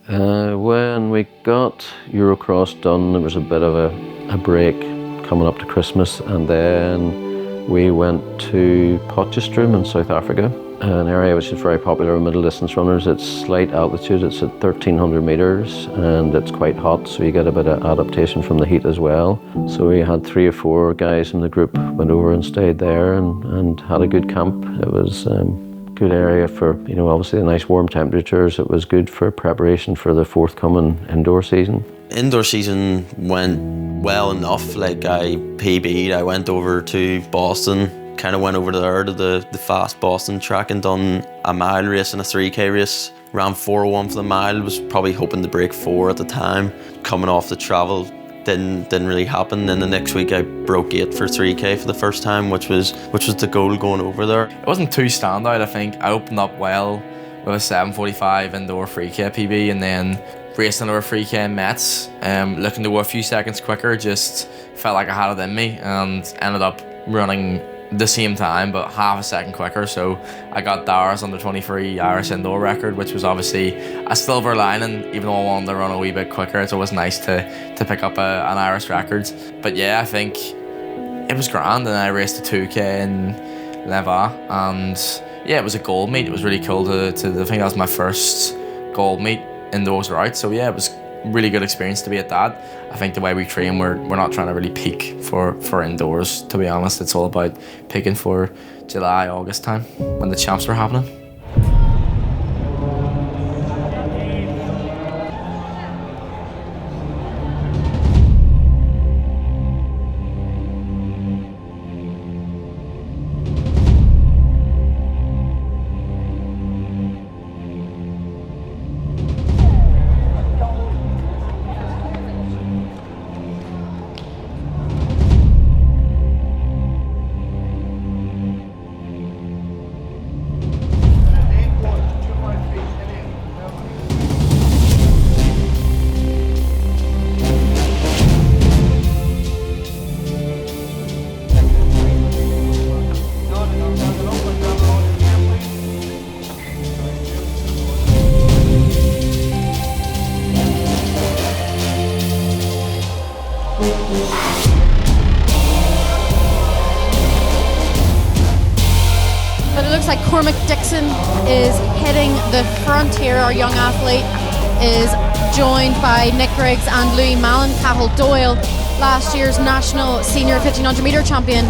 When we got Eurocross done, there was a bit of a break coming up to Christmas, and then we went to Potchefstroom in South Africa, an area which is very popular with middle distance runners. It's slight altitude, it's at 1,300 metres, and it's quite hot, so you get a bit of adaptation from the heat as well. So we had 3 or 4 guys in the group, went over and stayed there and had a good camp. It was good area for, obviously the nice warm temperatures. It was good for preparation for the forthcoming indoor season. Indoor season went well enough. Like I PB'd, I went over to Boston, kind of went over there to the fast Boston track and done a mile race and a 3K race. Ran 4:01 for the mile, was probably hoping to break 4 at the time. Coming off the travel, didn't really happen. Then the next week I broke 8 for 3K for the first time, which was the goal going over there. It wasn't too standout, I think. I opened up well with a 7:45 indoor 3K PB, and then racing over 3K in Metz, looking to go a few seconds quicker, just felt like I had it in me, and ended up running the same time but half a second quicker. So I got Dara's under 23 Irish indoor record, which was obviously a silver lining. Even though I wanted to run a wee bit quicker, it's always nice to pick up an Irish record. But yeah, I think it was grand, and I raced a 2K in Leva, and yeah, it was a gold meet. It was really cool to I think that was my first gold meet indoors or out. So yeah, it was really good experience to be at that. I think the way we train, we're not trying to really peak for indoors, to be honest. It's all about peaking for July, August time when the champs were happening. Dixon is hitting the front here. Our young athlete is joined by Nick Griggs and Louis Mallon. Cathal Doyle, last year's national senior 1500 metre champion.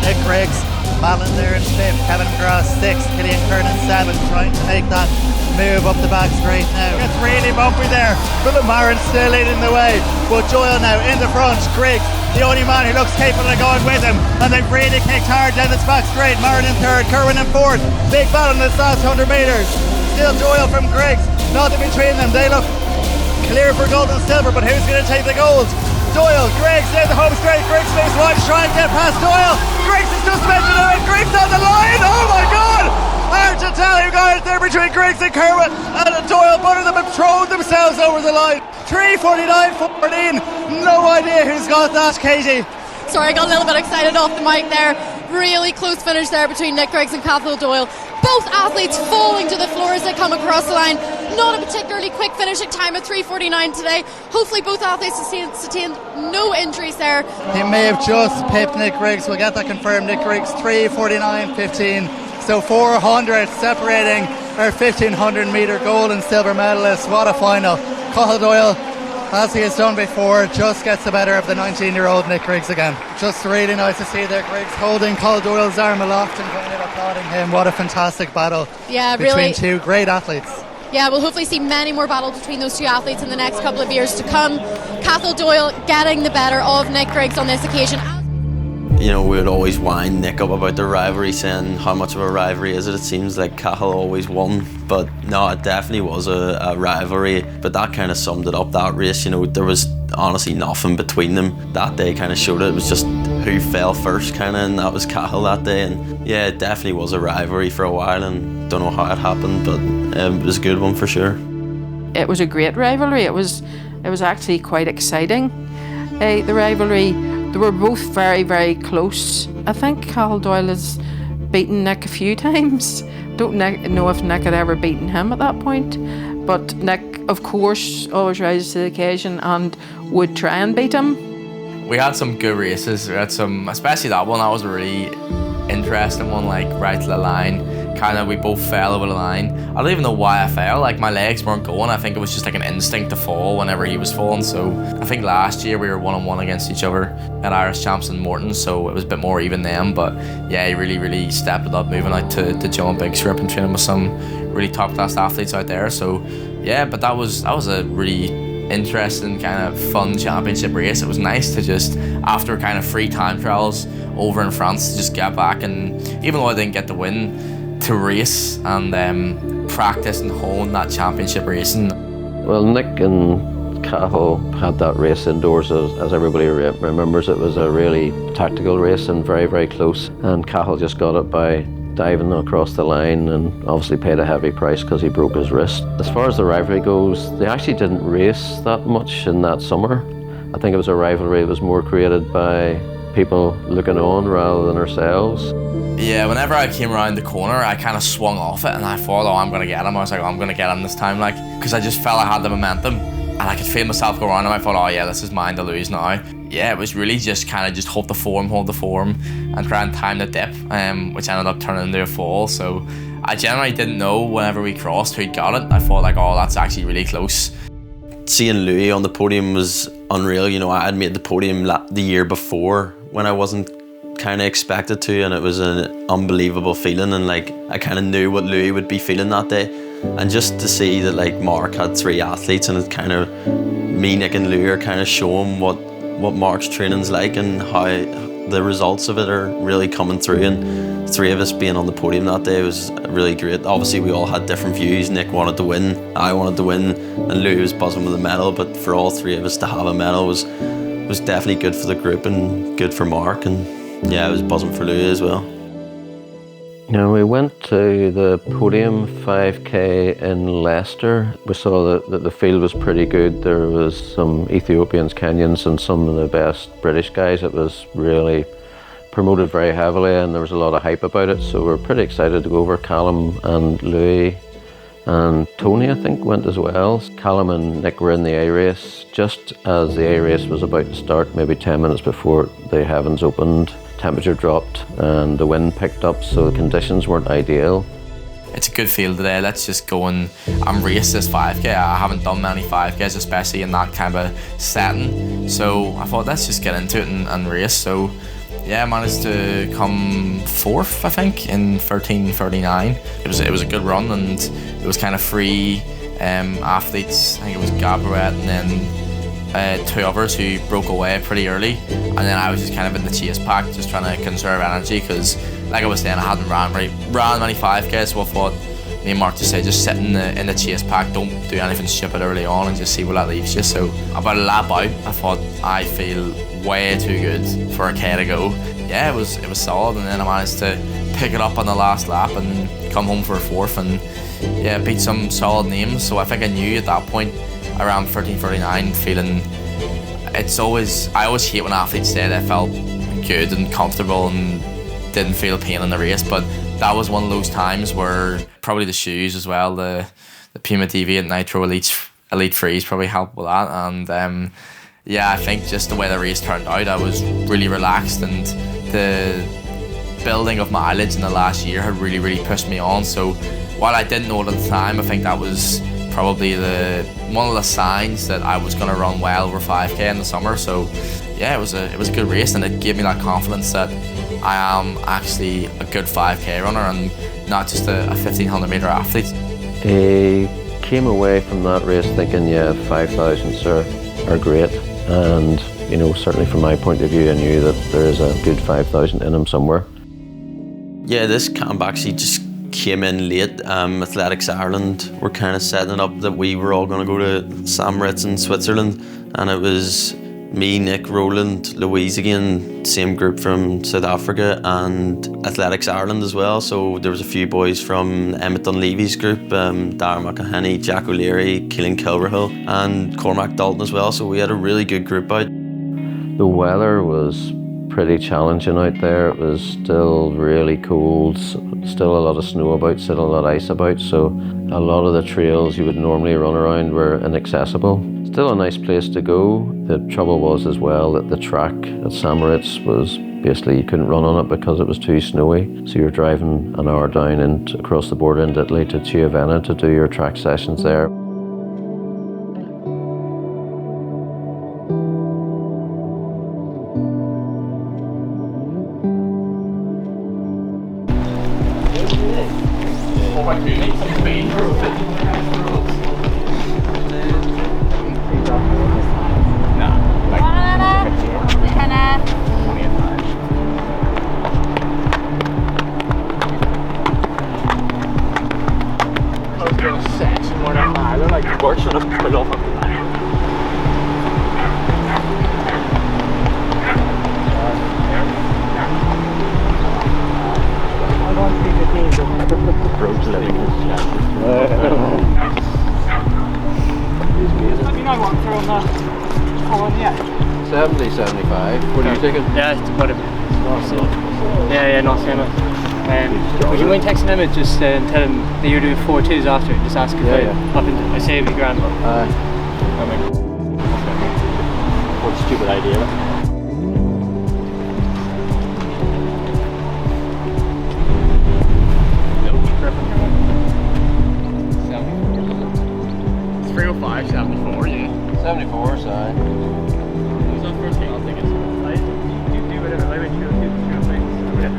Nick Griggs, Mallon there in 5th, Kevin McGrath 6th, Killian Kernan 7th, trying to make that move up the back straight now. It's really bumpy there, but Maron still leading the way. But Doyle now in the front, Griggs, the only man who looks capable of going with him, and they've really kicked hard down this back straight. Maron in 3rd, Kerwin in 4th. Big battle in this last 100 metres. Still Doyle from Griggs, nothing between them. They look clear for gold and silver, but who's going to take the gold? Doyle, Griggs down the home straight. Griggs makes one, try and get past Doyle. Griggs is just meant to do it. Griggs on the line. Oh my God! Hard to tell who got it there between Griggs and Kerwin, and Doyle. Both of them have thrown themselves over the line. 3:49.14. No idea who's got that, Katie. Sorry, I got a little bit excited off the mic there. Really close finish there between Nick Griggs and Cathal Doyle. Both athletes falling to the floor as they come across the line. Not a particularly quick finishing time at 3:49 today. Hopefully both athletes sustained no injuries there. He may have just pipped Nick Griggs. We'll get that confirmed. Nick Griggs 3:49.15. So 400 separating our 1500 metre gold and silver medalists. What a final. Cathal Doyle, as he has done before, just gets the better of the 19-year-old Nick Griggs again. Just really nice to see there, Griggs holding Cathal Doyle's arm aloft and kind of applauding him. What a fantastic battle between two great athletes. Yeah, we'll hopefully see many more battles between those two athletes in the next couple of years to come. Cathal Doyle getting the better of Nick Griggs on this occasion. We would always wind Nick up about the rivalry, saying how much of a rivalry is it? It seems like Cathal always won, but no, it definitely was a rivalry. But that kind of summed it up, that race. There was honestly nothing between them that day. Kind of showed it. It was just who fell first, kind of, and that was Cathal that day. And yeah, it definitely was a rivalry for a while, and don't know how it happened, but it was a good one for sure. It was a great rivalry. It was actually quite exciting. The rivalry. They were both very, very close. I think Cathal Doyle has beaten Nick a few times. Don't know if Nick had ever beaten him at that point. But Nick, of course, always rises to the occasion and would try and beat him. We had some good races. We had some, especially that one. That was a really interesting one, like right to the line. Kind of, we both fell over the line. I don't even know why I fell. Like my legs weren't going. I think it was just like an instinct to fall whenever he was falling. So I think last year we were 1-on-1 against each other at Irish champs in Mortiz, so it was a bit more even then. But yeah, he really stepped it up, moving out to John Big Strip and training with some really top class athletes out there. So yeah, but that was a really interesting kind of fun championship race. It was nice to just, after kind of 3 time trials over in France, to just get back, and even though I didn't get the win, to race and practice and hone that championship racing. Well, Nick and Cathal had that race indoors, as everybody remembers. It was a really tactical race and very close, and Cathal just got it by diving across the line and obviously paid a heavy price because he broke his wrist. As far as the rivalry goes, they actually didn't race that much in that summer. I think it was a rivalry that was more created by people looking on rather than ourselves. Yeah, whenever I came around the corner, I kind of swung off it and I thought, oh, I'm going to get him. I was like, oh, I'm going to get him this time, like, because I just felt I had the momentum and I could feel myself go around him. I thought, oh yeah, this is mine to lose now. Yeah, it was really just kind of just hold the form and try and time the dip, which ended up turning into a fall. So I generally didn't know whenever we crossed who'd got it. I thought like, oh, that's actually really close. Seeing Louis on the podium was unreal. You know, I had made the podium the year before when I wasn't kind of expected to, and it was an unbelievable feeling, and like I kind of knew what Louis would be feeling that day. And just to see that like Mark had 3 athletes, and it kind of, me, Nick and Louis are kind of showing what Mark's training's like and how the results of it are really coming through, and 3 of us being on the podium that day was really great. Obviously we all had different views. Nick wanted to win, I wanted to win, and Louis was buzzing with a medal, but for all 3 of us to have a medal was definitely good for the group and good for Mark, and yeah, I was buzzing for Louis as well. Now, we went to the podium 5K in Leicester. We saw that the field was pretty good. There was some Ethiopians, Kenyans, and some of the best British guys. It was really promoted very heavily, and there was a lot of hype about it. So we were pretty excited to go over. Callum and Louis and Tony, I think, went as well. Callum and Nick were in the A race. Just as the A race was about to start, maybe 10 minutes before the heavens opened, temperature dropped and the wind picked up, so the conditions weren't ideal. It's a good field today. Let's just go and race this 5K. I haven't done many 5Ks, especially in that kind of setting. So I thought, let's just get into it and race. So yeah, I managed to come 4th, I think, in 13:39. It was a good run, and it was kind of 3 athletes. I think it was Gabriel and then 2 others who broke away pretty early, and then I was just kind of in the chase pack, just trying to conserve energy, because like I was saying, I hadn't ran many 5Ks, so I thought, me and Mark just said, just sit in the chase pack, don't do anything stupid early on, and just see where that leaves you. So about a lap out, I thought, I feel way too good for a K to go. Yeah, it was solid, and then I managed to pick it up on the last lap and come home for a 4th, and yeah, beat some solid names. So I think I knew at that point, around 13:39, feeling, I always hate when athletes say they felt good and comfortable and didn't feel pain in the race, but that was one of those times where probably the shoes as well, the Puma Deviant Nitro Elite Freeze probably helped with that, and yeah, I think just the way the race turned out, I was really relaxed, and the building of mileage in the last year had really pushed me on. So while I didn't know it at the time, I think that was probably one of the signs that I was going to run well over 5K in the summer. So yeah, it was a good race, and it gave me that confidence that I am actually a good 5K runner and not just a 1500 metre athlete. I came away from that race thinking, yeah, 5,000s are great, and you know, certainly from my point of view, I knew that there is a good 5,000 in him somewhere. Yeah, this camp actually just came in late. Athletics Ireland were kind of setting it up that we were all going to go to St Mortiz in Switzerland, and it was me, Nick, Roland, Louise again, same group from South Africa, and Athletics Ireland as well. So there was a few boys from Emmett Dunleavy's group, Darren McElhenney, Jack O'Leary, Keelan Kilrahill, and Cormac Dalton as well. So we had a really good group out. The weather was pretty challenging out there. It was still really cold. still a lot of snow about, still a lot of ice about, so a lot of the trails you would normally run around were inaccessible. Still a nice place to go. The trouble was as well that the track at St Mortiz was basically you couldn't run on it because it was too snowy. So you're driving an hour down and across the border into Italy to Chiavenna to do your track sessions there. Have you not gone through on that Colin yet? 70, 75. What are you taking? Yeah, it's whatever. Yeah, not saying it. Would you mind texting him and just tell him that you're doing 4-2s after? Just ask if I say it'd be grand. What a stupid idea. It's 305, 74, yeah. 74, sorry. Who's on first thing? I'll take it. Do whatever. I went to do things. Yeah.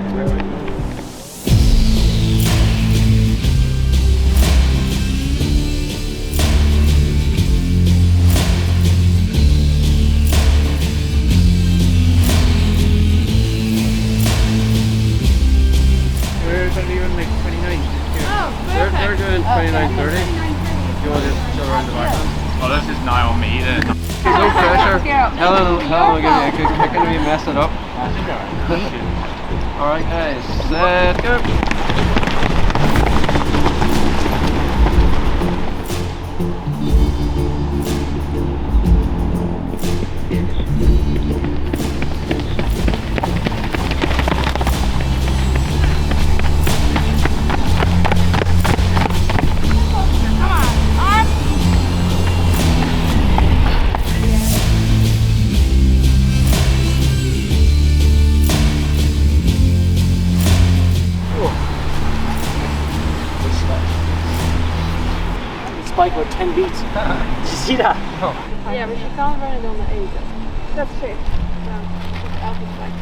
We're going to be on like 29. They're doing 29:30. You want to just go around the back then? Oh, this is now on me then. There's no pressure. Helen will give you a good kick if you mess it up. Alright guys, set, go. Spike about 10 beats. Did you see that? Yeah, but you can't run it on the 8. That's true. No, it's alpha spike.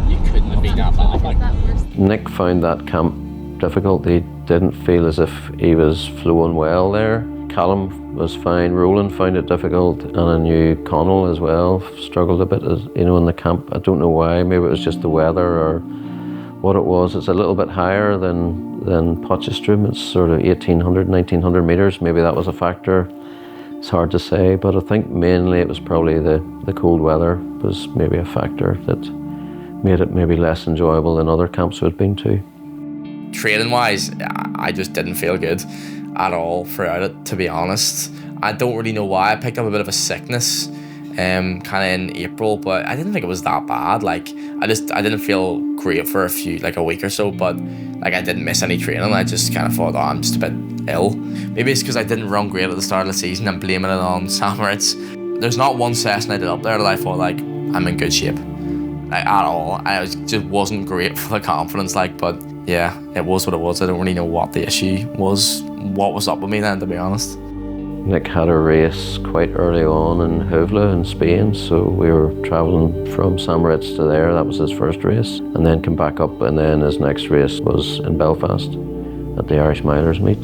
You couldn't have been that bad. Nick found that camp difficult. He didn't feel as if he was flowing well there. Callum was fine. Roland found it difficult, and I knew Cathal as well struggled a bit, in the camp. I don't know why. Maybe it was just the weather or what it was. It's a little bit higher than Potchefstroom. It's sort of 1,800, 1,900 metres. Maybe that was a factor. It's hard to say, but I think mainly it was probably the cold weather was maybe a factor that made it maybe less enjoyable than other camps we'd been to. Training wise, I just didn't feel good at all throughout it, to be honest. I don't really know why. I picked up a bit of a sickness kind of in April, but I didn't think it was that bad. Like, I didn't feel great for a week or so, but like I didn't miss any training. I just kind of thought, oh, I'm just a bit ill. Maybe it's because I didn't run great at the start of the season and blaming it on St Mortiz. There's not one session I did up there that I thought like I'm in good shape, like at all. Just wasn't great for the confidence, but yeah, it was what it was. I don't really know what the issue was, what was up with me then, to be honest. Nick had a race quite early on in Huvla in Spain, so we were travelling from St Mortiz to there. That was his first race, and then came back up, and then his next race was in Belfast at the Irish Milers meet.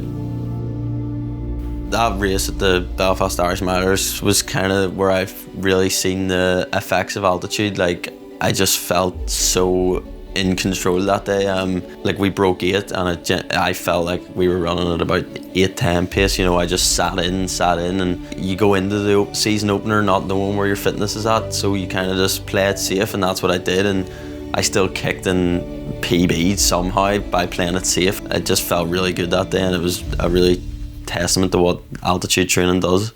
That race at the Belfast Irish Milers was kind of where I've really seen the effects of altitude. Like, I just felt so in control that day. We broke 8, and I felt like we were running at about 8:10 pace. I just sat in, and you go into the season opener not knowing where your fitness is at, so you kind of just play it safe, and that's what I did. And I still kicked in PB somehow by playing it safe. It just felt really good that day, and it was a really testament to what altitude training does.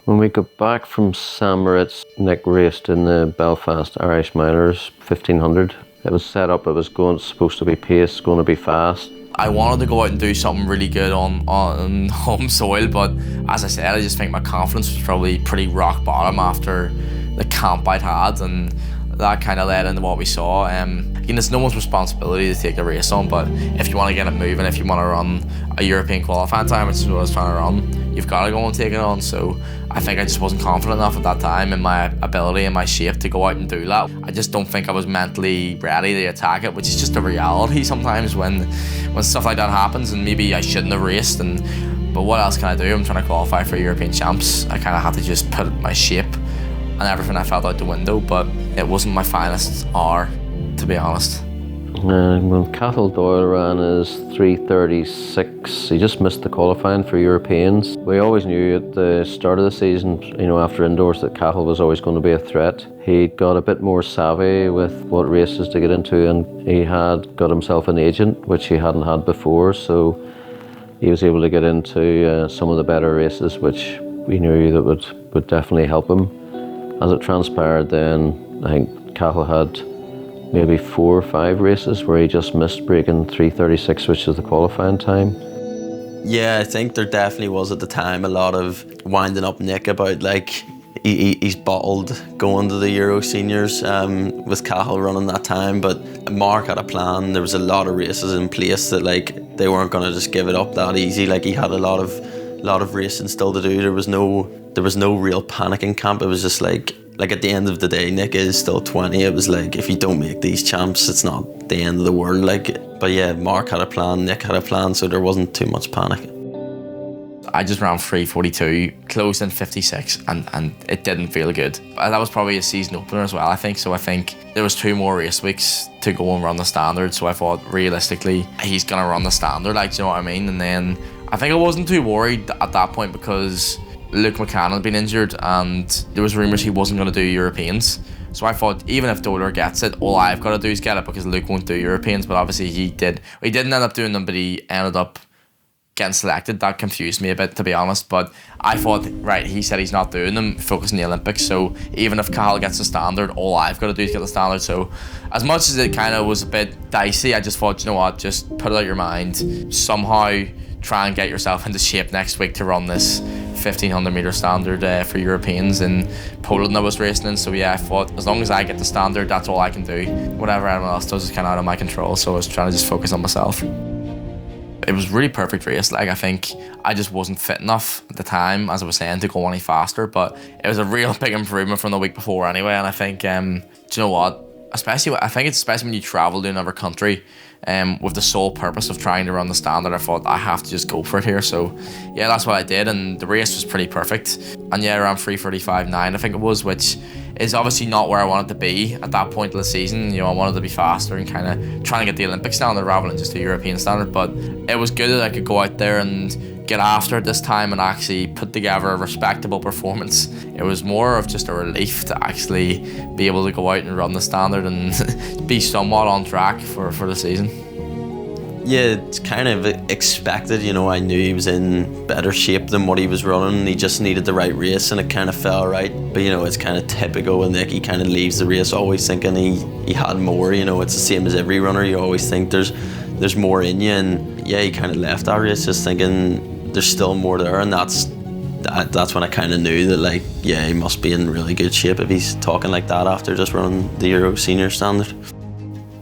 When we got back from St Mortiz, Nick raced in the Belfast Irish Milers 1500 It was set up, it was supposed to be pace, going to be fast. I wanted to go out and do something really good on home soil, but as I said, I just think my confidence was probably pretty rock bottom after the camp I'd had, and that kind of led into what we saw. Again, it's no one's responsibility to take a race on, but if you want to get it moving, if you want to run a European qualifying time, which is what I was trying to run, you've got to go and take it on. So I think I just wasn't confident enough at that time in my ability and my shape to go out and do that. I just don't think I was mentally ready to attack it, which is just a reality sometimes when stuff like that happens, and maybe I shouldn't have raced. But what else can I do? I'm trying to qualify for European champs. I kind of had to just put my shape and everything I felt out the window, but it wasn't my finest hour, to be honest. When Cathal Doyle ran his 3:36, he just missed the qualifying for Europeans. We always knew at the start of the season, after indoors, that Cathal was always going to be a threat. He got a bit more savvy with what races to get into, and he had got himself an agent, which he hadn't had before, so he was able to get into some of the better races, which we knew that would definitely help him. As it transpired then, I think Cathal had maybe 4 or 5 races where he just missed breaking 3:36, which is the qualifying time. Yeah, I think there definitely was at the time a lot of winding up Nick about he's bottled going to the Euro Seniors with Cathal running that time, but Mark had a plan. There was a lot of races in place that they weren't going to just give it up that easy. He had a lot of racing still to do. There was no real panic in camp. It was just like at the end of the day, Nick is still 20. It was if you don't make these champs, it's not the end of the world. But yeah, Mark had a plan, Nick had a plan, so there wasn't too much panic. I just ran 3:42, closed in 56, and it didn't feel good. That was probably a season opener as well, I think. So I think there was 2 more race weeks to go and run the standard. So I thought realistically, he's gonna run the standard, do you know what I mean? And then I think I wasn't too worried at that point because Luke McCann had been injured and there was rumours he wasn't going to do Europeans. So I thought even if Doyle gets it, all I've got to do is get it because Luke won't do Europeans. But obviously he did. He didn't end up doing them, but he ended up getting selected. That confused me a bit, to be honest. But I thought, right, he said he's not doing them, focus on the Olympics. So even if Cathal gets the standard, all I've got to do is get the standard. So as much as it kind of was a bit dicey, I just thought, you know what, just put it out your mind. Somehow try and get yourself into shape next week to run this 1500 metre standard for Europeans in Poland I was racing in. So yeah, I thought as long as I get the standard, that's all I can do. Whatever anyone else does is kind of out of my control, so I was trying to just focus on myself. It was a really perfect race. I think I just wasn't fit enough at the time, as I was saying, to go any faster, but it was a real big improvement from the week before anyway. And I think, do you know what, especially when you travel to another country with the sole purpose of trying to run the standard, I thought I have to just go for it here. So yeah, that's what I did, and the race was pretty perfect. And yeah, around 3:35.9 I think it was, which is obviously not where I wanted to be at that point of the season. I wanted to be faster and kind of trying to get the Olympic standard rather than just the European standard. But it was good that I could go out there and get after it this time and actually put together a respectable performance. It was more of just a relief to actually be able to go out and run the standard and be somewhat on track for the season. Yeah, it's kind of expected, I knew he was in better shape than what he was running. He just needed the right race and it kind of fell right. But it's kind of typical with Nick. He kind of leaves the race always thinking he had more. It's the same as every runner. You always think there's more in you, and yeah, he kind of left that race just thinking there's still more there, and that's when I kind of knew that he must be in really good shape if he's talking like that after just running the Euro Senior standard.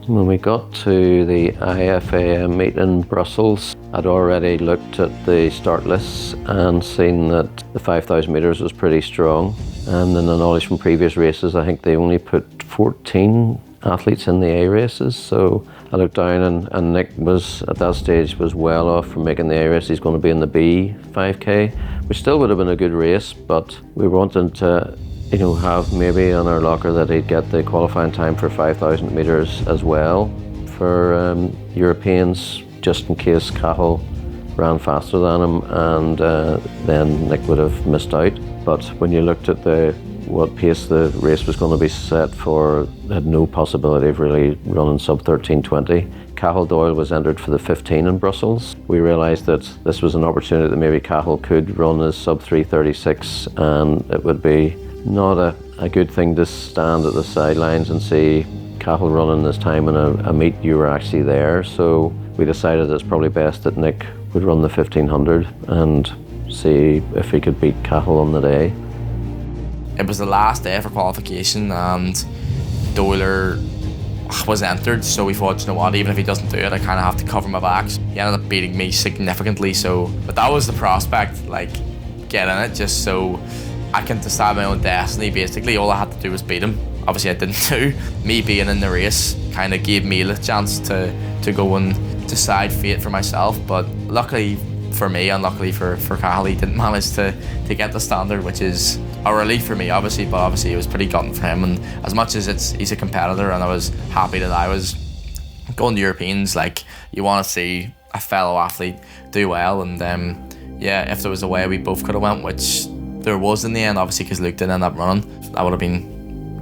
When we got to the IFAM meet in Brussels, I'd already looked at the start lists and seen that the 5,000 metres was pretty strong. And in the knowledge from previous races, I think they only put 14 athletes in the A races. So I looked down and Nick was, at that stage, was well off from making the A race. He's going to be in the B 5K, which still would have been a good race, but we wanted to have maybe on our locker that he'd get the qualifying time for 5,000 metres as well for Europeans, just in case Cathal ran faster than him, and then Nick would have missed out. But when you looked at what pace the race was going to be set for, had no possibility of really running sub 13:20. Cathal Doyle was entered for the 15 in Brussels. We realised that this was an opportunity that maybe Cathal could run his sub 3:36, and it would be not a good thing to stand at the sidelines and see Cathal running this time in a meet, you were actually there, so we decided it's probably best that Nick would run the 1500 and see if he could beat Cathal on the day. It was the last day for qualification and Doyle was entered, so we thought, you know what, even if he doesn't do it, I kind of have to cover my back. He ended up beating me significantly, but that was the prospect, like, get in it just so I can decide my own destiny. Basically, all I had to do was beat him. Obviously I didn't do. Me being in the race kind of gave me the chance to go and decide fate for myself, but luckily for me, unluckily for Cathal, he didn't manage to get the standard, which is a relief for me, obviously, but obviously it was pretty gutting for him. And as much as he's a competitor, and I was happy that I was going to Europeans, like, you want to see a fellow athlete do well, and yeah, if there was a way we both could have went, which there was in the end, obviously, because Luke didn't end up running, that would have been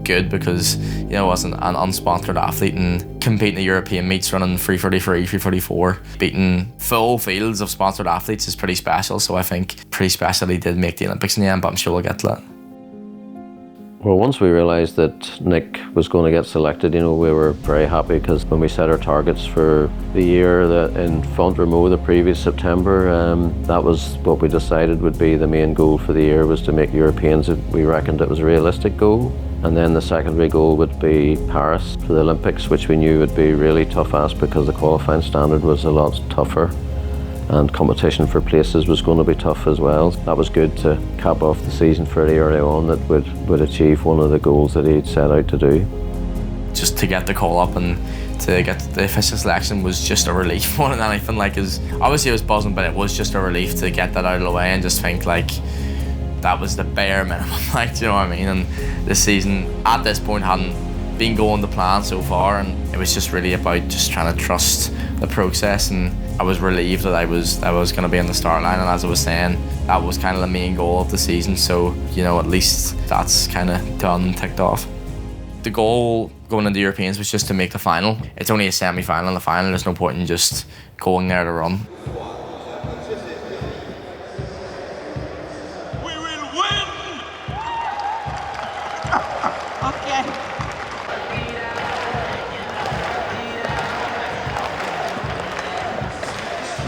good, because, you know, I wasn't an unsponsored athlete, and competing at European meets running 333, 334, beating full fields of sponsored athletes is pretty special. So I think pretty special he did make the Olympics in the end, but I'm sure we'll get to that. Well, once we realised that Nick was going to get selected, you know, we were very happy, because when we set our targets for the year in Font Romeu the previous September, that was what we decided would be the main goal for the year, was to make Europeans. We reckoned it was a realistic goal. And then the secondary goal would be Paris for the Olympics, which we knew would be really tough ask, because the qualifying standard was a lot tougher and competition for places was going to be tough as well. That was good to cap off the season fairly early on, that would achieve one of the goals that he'd set out to do. Just to get the call up and to get the official selection was just a relief more than anything. Like, obviously it was buzzing, but it was just a relief to get that out of the way and just think, like, that was the bare minimum, like, do you know what I mean? And the season at this point hadn't been going to plan so far, and it was just really about just trying to trust the process. And I was relieved that I was going to be on the start line, and as I was saying, that was kind of the main goal of the season. So, you know, at least that's kind of done and ticked off. The goal going into Europeans was just to make the final. It's only a semi-final and the final. There's no point in just going there to run.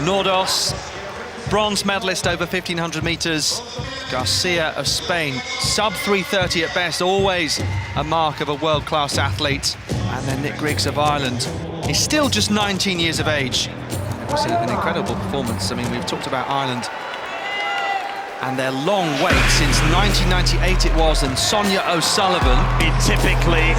Nordos, bronze medalist over 1500 metres. Garcia of Spain, sub 3:30 at best, always a mark of a world-class athlete. And then Nick Griggs of Ireland is still just 19 years of age. It was an incredible performance. I mean, we've talked about Ireland and their long wait since 1998 it was, and Sonia O'Sullivan. Typically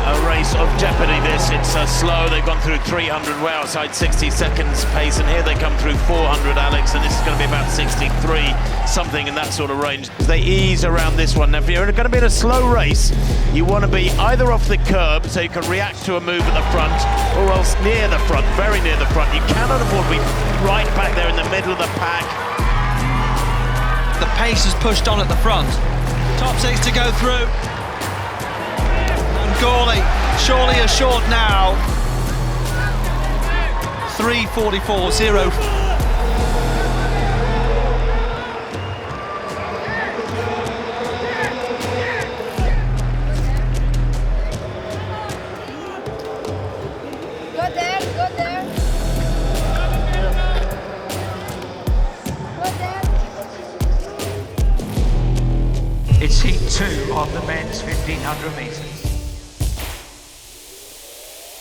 a race of jeopardy, this. It's slow. They've gone through 300 well outside 60 seconds pace, and here they come through 400, Alex, and this is going to be about 63, something in that sort of range. They ease around this one. Now, if you're going to be in a slow race, you want to be either off the curb so you can react to a move at the front, or else near the front, very near the front. You cannot afford to be right back there in the middle of the pack. The pace is pushed on at the front. Top six to go through. Gawley, surely assured now. 3:44.0. Go there, go there. Go there. It's heat 2 of the men's 1500 metres.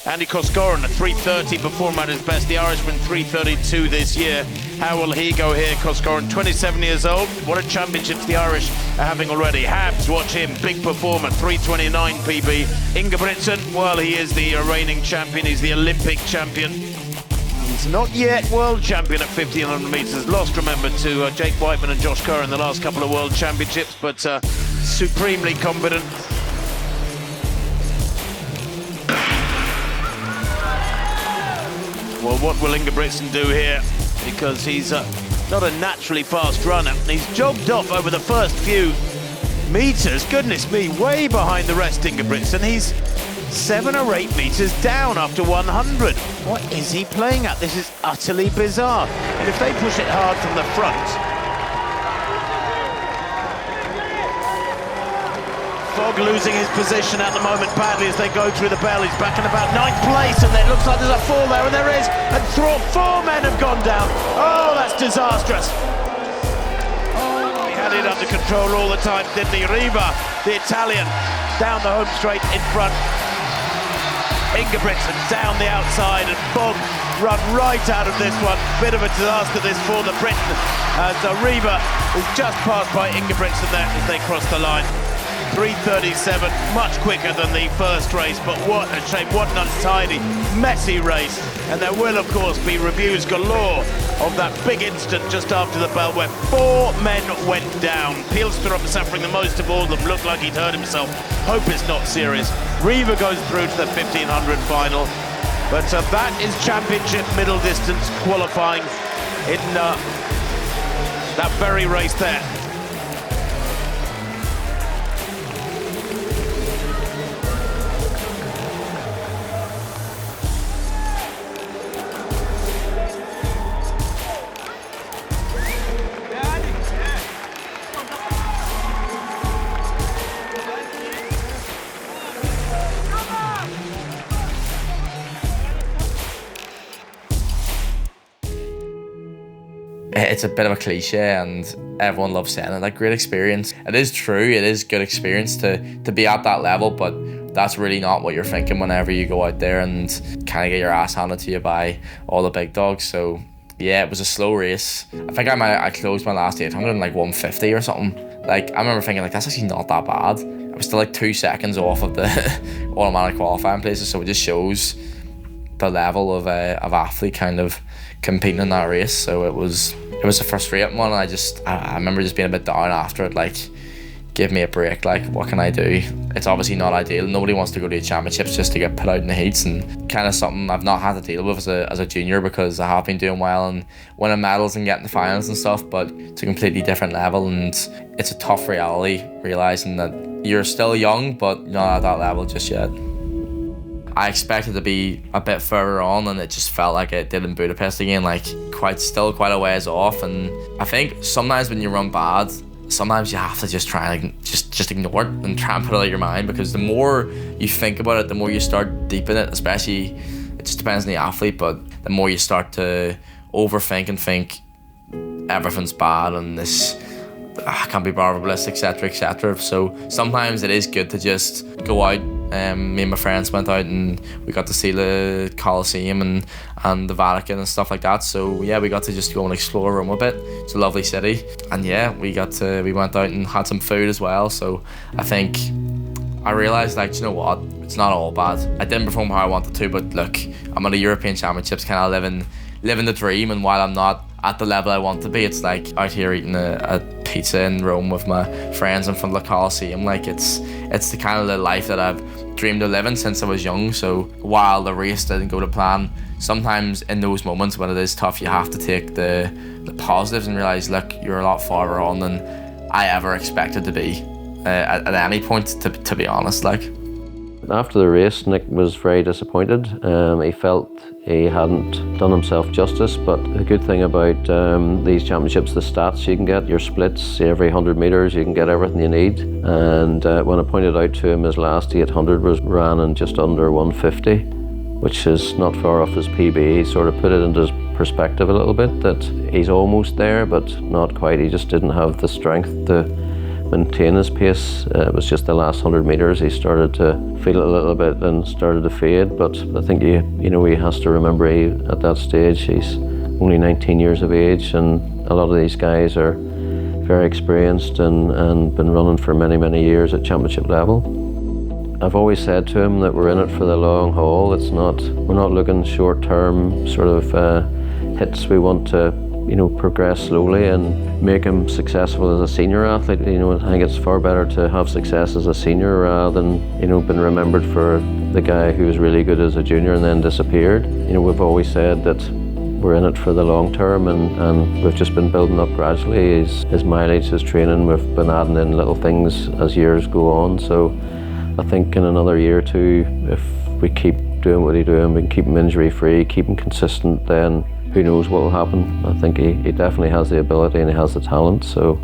Andy Coscoran, a 3:30 performer at his best. The Irishman 3:32 this year. How will he go here? Coscoran, 27 years old. What a championships the Irish are having already. Habs, watch him, big performer, 3:29 PB. Ingebrigtsen, well, he is the reigning champion. He's the Olympic champion. He's not yet world champion at 1500 metres. Lost, remember, to Jake Whiteman and Josh Kerr in the last couple of world championships, but supremely competent. Well, what will Ingebrigtsen do here? Because he's not a naturally fast runner. He's jogged off over the first few metres. Goodness me, way behind the rest, Ingebrigtsen. He's 7 or 8 metres down after 100. What is he playing at? This is utterly bizarre. And if they push it hard from the front, Fogg losing his position at the moment badly as they go through the bell. He's back in about 9th place, and it looks like there's a fall there, and there is. And four men have gone down. Oh, that's disastrous. He had it under control all the time, didn't he? Riva, the Italian, down the home straight in front. Ingebrigtsen down the outside, and Fogg run right out of this one. Bit of a disaster this for the Briton, as Riva is just passed by Ingebrigtsen there as they cross the line. 3:37, much quicker than the first race, but what a shame, what an untidy, messy race. And there will, of course, be reviews galore of that big instant just after the bell where 4 men went down. Pielstrom suffering the most of all of them, looked like he'd hurt himself. Hope it's not serious. Riva goes through to the 1500 final, but that is championship middle distance qualifying in that very race there. It's a bit of a cliche and everyone loves saying it, like great experience. It is true, it is good experience to be at that level, but that's really not what you're thinking whenever you go out there and kind of get your ass handed to you by all the big dogs. So yeah, it was a slow race. I think I closed my last 800 in like 150 or something. Like I remember thinking like that's actually not that bad. I was still like 2 seconds off of the automatic qualifying places, so it just shows the level of athlete kind of competing in that race. So it was a frustrating one, and I remember just being a bit down after it, like give me a break, like what can I do? It's obviously not ideal. Nobody wants to go to the championships just to get put out in the heats, and kind of something I've not had to deal with as a junior, because I have been doing well and winning medals and getting the finals and stuff, but it's a completely different level, and it's a tough reality realising that you're still young but not at that level just yet. I expected to be a bit further on, and it just felt like it did in Budapest again, like still quite a ways off. And I think sometimes when you run bad, sometimes you have to just try and just ignore it and try and put it out of your mind, because the more you think about it, the more you start deep in it. Especially, it just depends on the athlete, but the more you start to overthink and think everything's bad and this can't be bothered with this, etc, etc. So sometimes it is good to just go out. Me and my friends went out and we got to see the Colosseum and the Vatican and stuff like that. So yeah, we got to just go and explore Rome a bit. It's a lovely city, and yeah, we went out and had some food as well. So I think I realised, like, you know what, it's not all bad. I didn't perform how I wanted to, but look, I'm at the European Championships, kind of living the dream, and while I'm not at the level I want to be, it's like out here eating a pizza in Rome with my friends in front of the Colosseum. Like it's the kind of the life that I've dreamed of living since I was young. So while the race didn't go to plan, sometimes in those moments when it is tough, you have to take the positives and realise, look, you're a lot farther on than I ever expected to be at any point, to be honest. Like, after the race, Nick was very disappointed. He felt he hadn't done himself justice, but the good thing about these championships, the stats you can get, your splits, every 100 metres, you can get everything you need. And when I pointed out to him his last 800 was ran in just under 150, which is not far off his PB. He sort of put it into perspective a little bit, that he's almost there, but not quite. He just didn't have the strength to maintain his pace. It was just the last 100 metres he started to feel it a little bit and started to fade. But I think he has to remember at that stage he's only 19 years of age, and a lot of these guys are very experienced and been running for many, many years at championship level. I've always said to him that we're in it for the long haul. We're not looking short-term sort of hits. We want to progress slowly and make him successful as a senior athlete. I think it's far better to have success as a senior rather than, been remembered for the guy who was really good as a junior and then disappeared. We've always said that we're in it for the long term, and we've just been building up gradually. His mileage, his training, we've been adding in little things as years go on. So I think in another year or two, if we keep doing what he's doing, we can keep him injury free, keep him consistent, then who knows what will happen. I think he definitely has the ability and he has the talent, so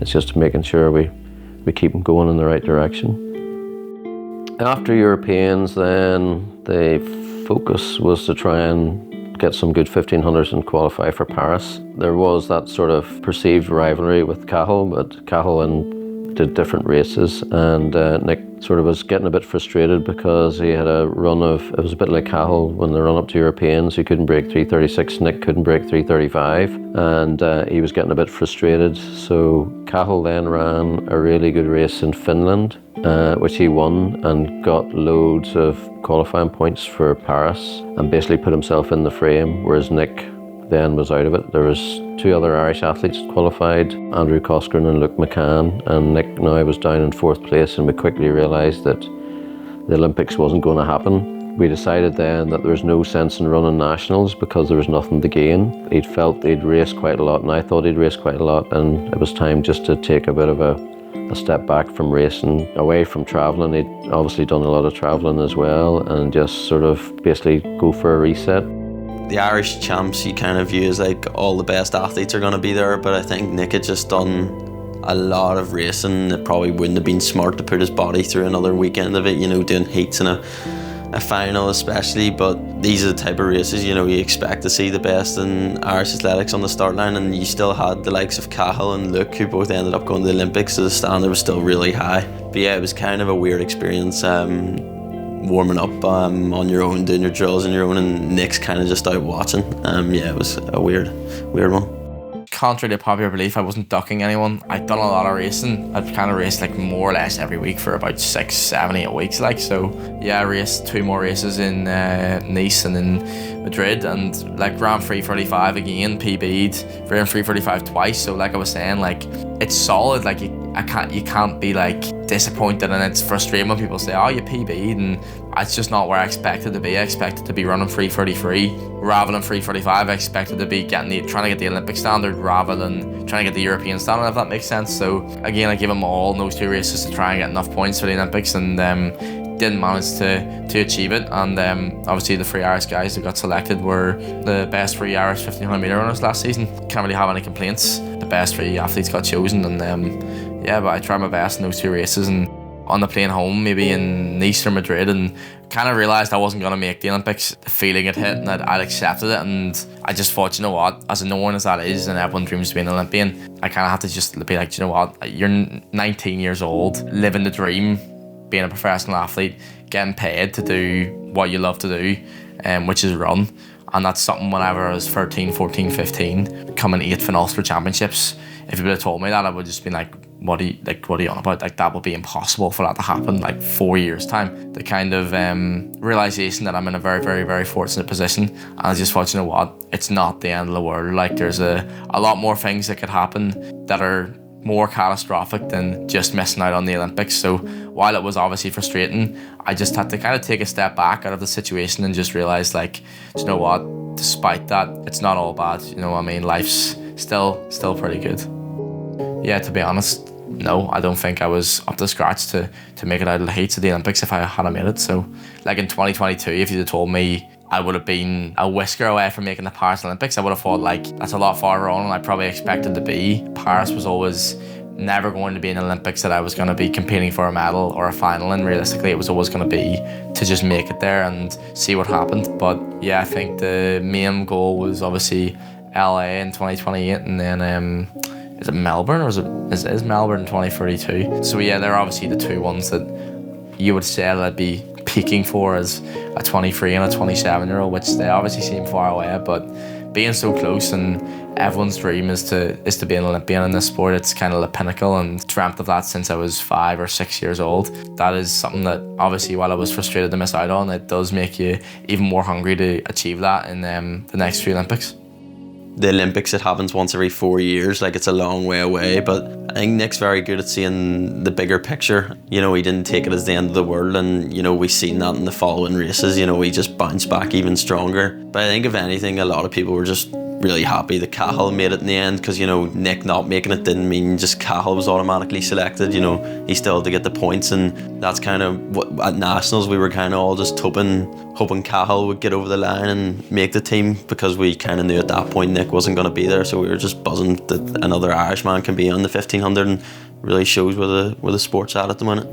it's just making sure we keep him going in the right direction. After Europeans, then the focus was to try and get some good 1500s and qualify for Paris. There was that sort of perceived rivalry with Cathal, but Cathal did different races, and Nick sort of was getting a bit frustrated because he had a run of, it was a bit like Cathal when they run up to Europeans, he couldn't break 3:36, Nick couldn't break 3:35, and he was getting a bit frustrated. So Cathal then ran a really good race in Finland, which he won and got loads of qualifying points for Paris and basically put himself in the frame, whereas Nick then was out of it. There was 2 other Irish athletes qualified, Andrew Coscoran and Luke McCann, and Nick now was down in 4th place, and we quickly realised that the Olympics wasn't going to happen. We decided then that there was no sense in running nationals because there was nothing to gain. He'd felt he'd raced quite a lot, and I thought he'd raced quite a lot, and it was time just to take a bit of a step back from racing, away from travelling. He'd obviously done a lot of travelling as well, and just sort of basically go for a reset. The Irish champs you kind of view as like all the best athletes are going to be there, but I think Nick had just done a lot of racing. It probably wouldn't have been smart to put his body through another weekend of it, you know, doing heats and a final especially, but these are the type of races, you know, you expect to see the best in Irish athletics on the start line, and you still had the likes of Cathal and Luke, who both ended up going to the Olympics, so the standard was still really high. But yeah, it was kind of a weird experience, warming up on your own, doing your drills on your own, and Nick's kind of just out watching. Yeah, it was a weird one. Contrary to popular belief, I wasn't ducking anyone. I'd done a lot of racing. I'd kind of raced like more or less every week for about 6, 7, 8 weeks. Like, so yeah, I raced 2 more races in Nice and in Madrid, and like ran 3:45 again, PB'd, ran 3:45 twice. So like I was saying, like it's solid. Like you can't be like disappointed, and it's frustrating when people say, oh, you PB'd, and it's just not where I expected to be. I expected to be running 3:33 rather than 3:45. I expected to be trying to get the Olympic standard rather than trying to get the European standard, if that makes sense. So again, I gave them all in those 2 races to try and get enough points for the Olympics, and didn't manage to achieve it. And obviously the 3 Irish guys that got selected were the best 3 Irish 1500 metre runners last season. Can't really have any complaints. The best 3 athletes got chosen, and yeah, but I tried my best in those 2 races, and on the plane home, maybe in Nice or Madrid, and kind of realised I wasn't going to make the Olympics. The feeling it hit, and I'd accepted it, and I just thought, you know what, as annoying as that is, and everyone dreams of being an Olympian, I kind of have to just be like, you know what, you're 19 years old, living the dream, being a professional athlete, getting paid to do what you love to do, which is run. And that's something whenever I was 13, 14, 15, coming 8th in Ulster Championships, if you would have told me that, I would just been like, what are you on about? Like, that would be impossible for that to happen, like 4 years time. The kind of realisation that I'm in a very, very, very fortunate position, and I just thought, you know what, it's not the end of the world. Like, there's a lot more things that could happen that are more catastrophic than just missing out on the Olympics. So while it was obviously frustrating, I just had to kind of take a step back out of the situation and just realise, like, you know what, despite that, it's not all bad. You know what I mean? Life's still pretty good. Yeah, to be honest, no, I don't think I was up to scratch to make it out of the heats of the Olympics if I had made it. So like in 2022, if you'd have told me I would have been a whisker away from making the Paris Olympics, I would have thought, like, that's a lot farther on than I probably expected to be. Paris was always never going to be an Olympics that I was going to be competing for a medal or a final, and realistically it was always going to be to just make it there and see what happened. But yeah, I think the main goal was obviously LA in 2028, and then is it Melbourne, or is Melbourne in 2032? So yeah, they're obviously the 2 ones that you would say that I'd be peaking for as a 23 and a 27-year-old, which they obviously seem far away, but being so close, and everyone's dream is to be an Olympian in this sport. It's kind of the pinnacle, and dreamt of that since I was 5 or 6 years old. That is something that obviously, while I was frustrated to miss out on, it does make you even more hungry to achieve that in the next few Olympics. The Olympics, it happens once every 4 years, like it's a long way away, but I think Nick's very good at seeing the bigger picture. You know, he didn't take it as the end of the world, and you know, we've seen that in the following races. You know, he just bounced back even stronger. But I think if anything, a lot of people were just really happy that Cathal made it in the end, because, you know, Nick not making it didn't mean just Cathal was automatically selected. You know, he still had to get the points, and that's kind of what at nationals we were kind of all just hoping Cathal would get over the line and make the team, because we kind of knew at that point Nick wasn't going to be there. So we were just buzzing that another Irishman can be on the 1500, and really shows where the sport's at the minute.